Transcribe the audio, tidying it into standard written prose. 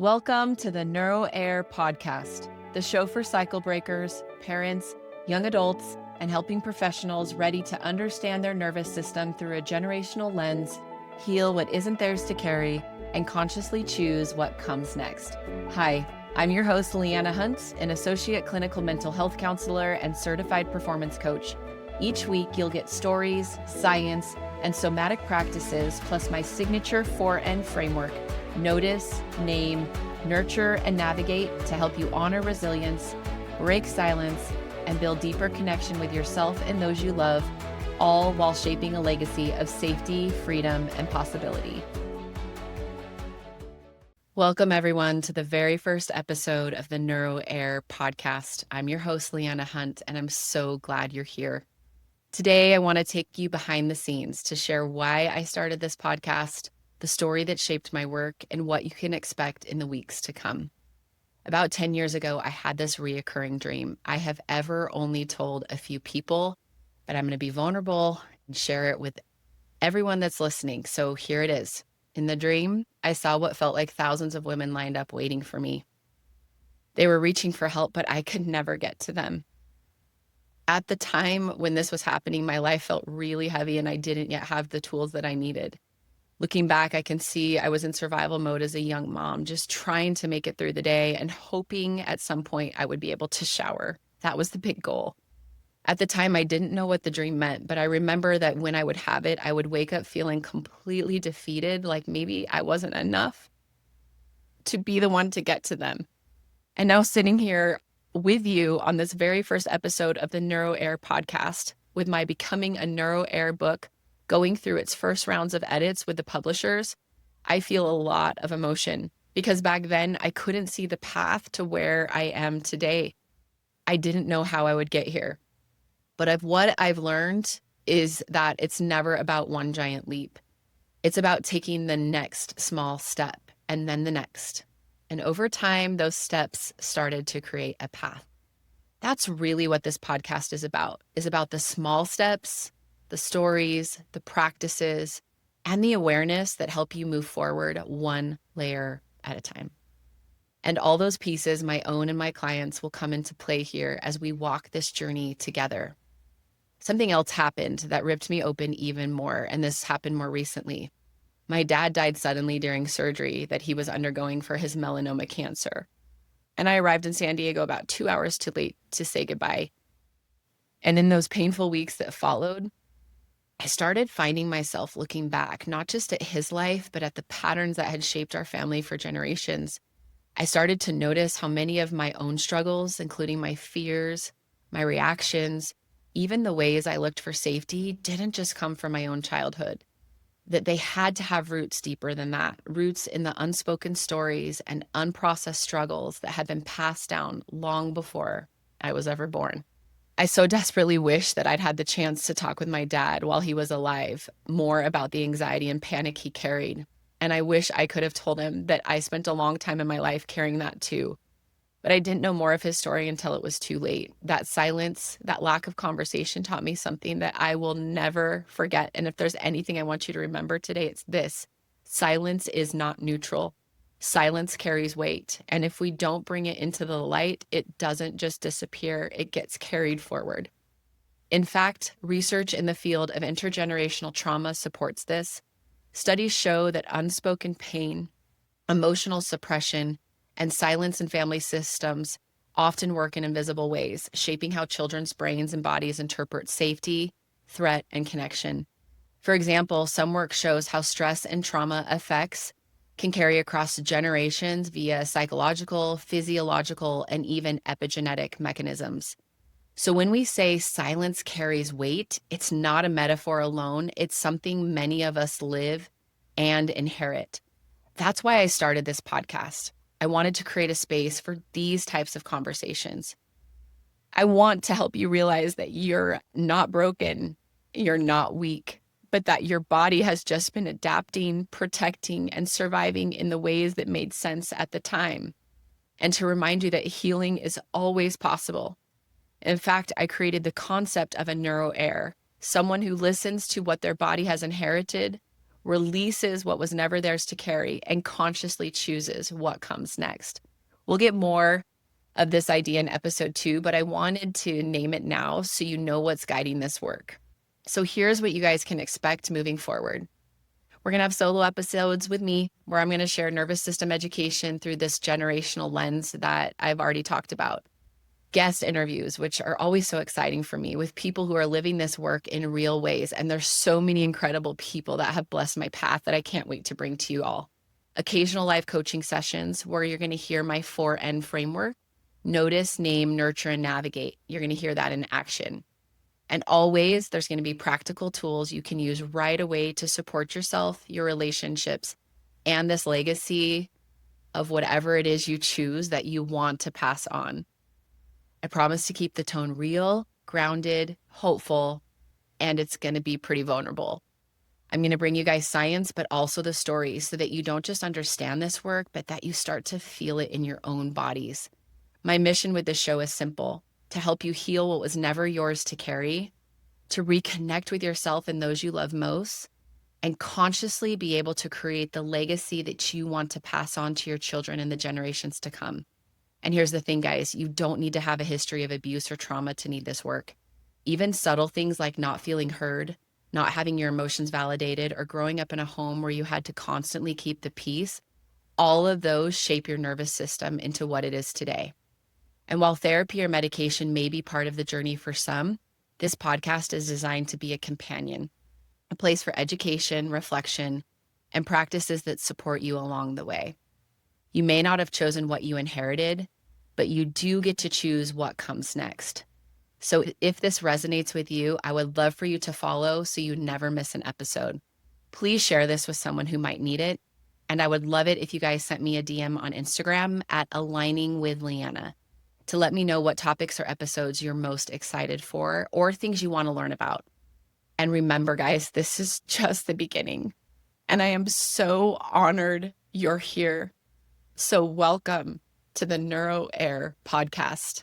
Welcome to the NeuroHeir Podcast, the show for cycle breakers, parents, young adults, and helping professionals ready to understand their nervous system through a generational lens, heal what isn't theirs to carry, and consciously choose what comes next. Hi, I'm your host, Leanna Hunt, an associate clinical mental health counselor and certified performance coach. Each week, you'll get stories, science, and somatic practices, plus my signature 4N framework: notice, name, nurture, and navigate, to help you honor resilience, break silence, and build deeper connection with yourself and those you love, all while shaping a legacy of safety, freedom, and possibility. Welcome, everyone, to the very first episode of the NeuroHeir Podcast. I'm your host, Leanna Hunt, and I'm so glad you're here. Today, I want to take you behind the scenes to share why I started this podcast, the story that shaped my work, and what you can expect in the weeks to come. About 10 years ago, I had this reoccurring dream. I have ever only told a few people, but I'm going to be vulnerable and share it with everyone that's listening. So here it is. In the dream, I saw what felt like thousands of women lined up waiting for me. They were reaching for help, but I could never get to them. At the time when this was happening, my life felt really heavy and I didn't yet have the tools that I needed. Looking back, I can see I was in survival mode as a young mom, just trying to make it through the day and hoping at some point I would be able to shower. That was the big goal. At the time, I didn't know what the dream meant, but I remember that when I would have it, I would wake up feeling completely defeated, like maybe I wasn't enough to be the one to get to them. And now sitting here with you on this very first episode of the NeuroHeir Podcast, with my Becoming a NeuroHeir book going through its first rounds of edits with the publishers, I feel a lot of emotion because back then I couldn't see the path to where I am today. I didn't know how I would get here. But what I've learned is that it's never about one giant leap. It's about taking the next small step and then the next. And over time, those steps started to create a path. That's really what this podcast is about the small steps, the stories, the practices, and the awareness that help you move forward one layer at a time. And all those pieces, my own and my clients, will come into play here as we walk this journey together. Something else happened that ripped me open even more, and this happened more recently. My dad died suddenly during surgery that he was undergoing for his melanoma cancer. And I arrived in San Diego about 2 hours too late to say goodbye. And in those painful weeks that followed, I started finding myself looking back, not just at his life, but at the patterns that had shaped our family for generations. I started to notice how many of my own struggles, including my fears, my reactions, even the ways I looked for safety, didn't just come from my own childhood. That they had to have roots deeper than that, roots in the unspoken stories and unprocessed struggles that had been passed down long before I was ever born. I so desperately wish that I'd had the chance to talk with my dad while he was alive more about the anxiety and panic he carried. And I wish I could have told him that I spent a long time in my life carrying that too. But I didn't know more of his story until it was too late. That silence, that lack of conversation taught me something that I will never forget. And if there's anything I want you to remember today, it's this: silence is not neutral. Silence carries weight. And if we don't bring it into the light, it doesn't just disappear, it gets carried forward. In fact, research in the field of intergenerational trauma supports this. Studies show that unspoken pain, emotional suppression, and silence in family systems often work in invisible ways, shaping how children's brains and bodies interpret safety, threat, and connection. For example, some work shows how stress and trauma effects can carry across generations via psychological, physiological, and even epigenetic mechanisms. So when we say silence carries weight, it's not a metaphor alone. It's something many of us live and inherit. That's why I started this podcast. I wanted to create a space for these types of conversations. I want to help you realize that you're not broken, you're not weak, but that your body has just been adapting, protecting, and surviving in the ways that made sense at the time. And to remind you that healing is always possible. In fact, I created the concept of a NeuroHeir, someone who listens to what their body has inherited, releases what was never theirs to carry, and consciously chooses what comes next. We'll get more of this idea in episode 2, but I wanted to name it now so you know what's guiding this work. So here's what you guys can expect moving forward. We're going to have solo episodes with me where I'm going to share nervous system education through this generational lens that I've already talked about. Guest interviews, which are always so exciting for me, with people who are living this work in real ways. And there's so many incredible people that have blessed my path that I can't wait to bring to you all. Occasional live coaching sessions where you're going to hear my 4N framework: notice, name, nurture, and navigate. You're going to hear that in action. And always, there's going to be practical tools you can use right away to support yourself, your relationships, and this legacy of whatever it is you choose that you want to pass on. I promise to keep the tone real, grounded, hopeful, and it's going to be pretty vulnerable. I'm going to bring you guys science, but also the stories so that you don't just understand this work, but that you start to feel it in your own bodies. My mission with this show is simple: to help you heal what was never yours to carry, to reconnect with yourself and those you love most, and consciously be able to create the legacy that you want to pass on to your children and the generations to come. And here's the thing, guys, you don't need to have a history of abuse or trauma to need this work. Even subtle things like not feeling heard, not having your emotions validated, or growing up in a home where you had to constantly keep the peace, all of those shape your nervous system into what it is today. And while therapy or medication may be part of the journey for some, this podcast is designed to be a companion, a place for education, reflection, and practices that support you along the way. You may not have chosen what you inherited, but you do get to choose what comes next. So if this resonates with you, I would love for you to follow so you never miss an episode. Please share this with someone who might need it. And I would love it if you guys sent me a DM on Instagram at Aligning with Leanna to let me know what topics or episodes you're most excited for or things you want to learn about. And remember, guys, this is just the beginning. And I am so honored you're here. So welcome to the NeuroHeir Podcast.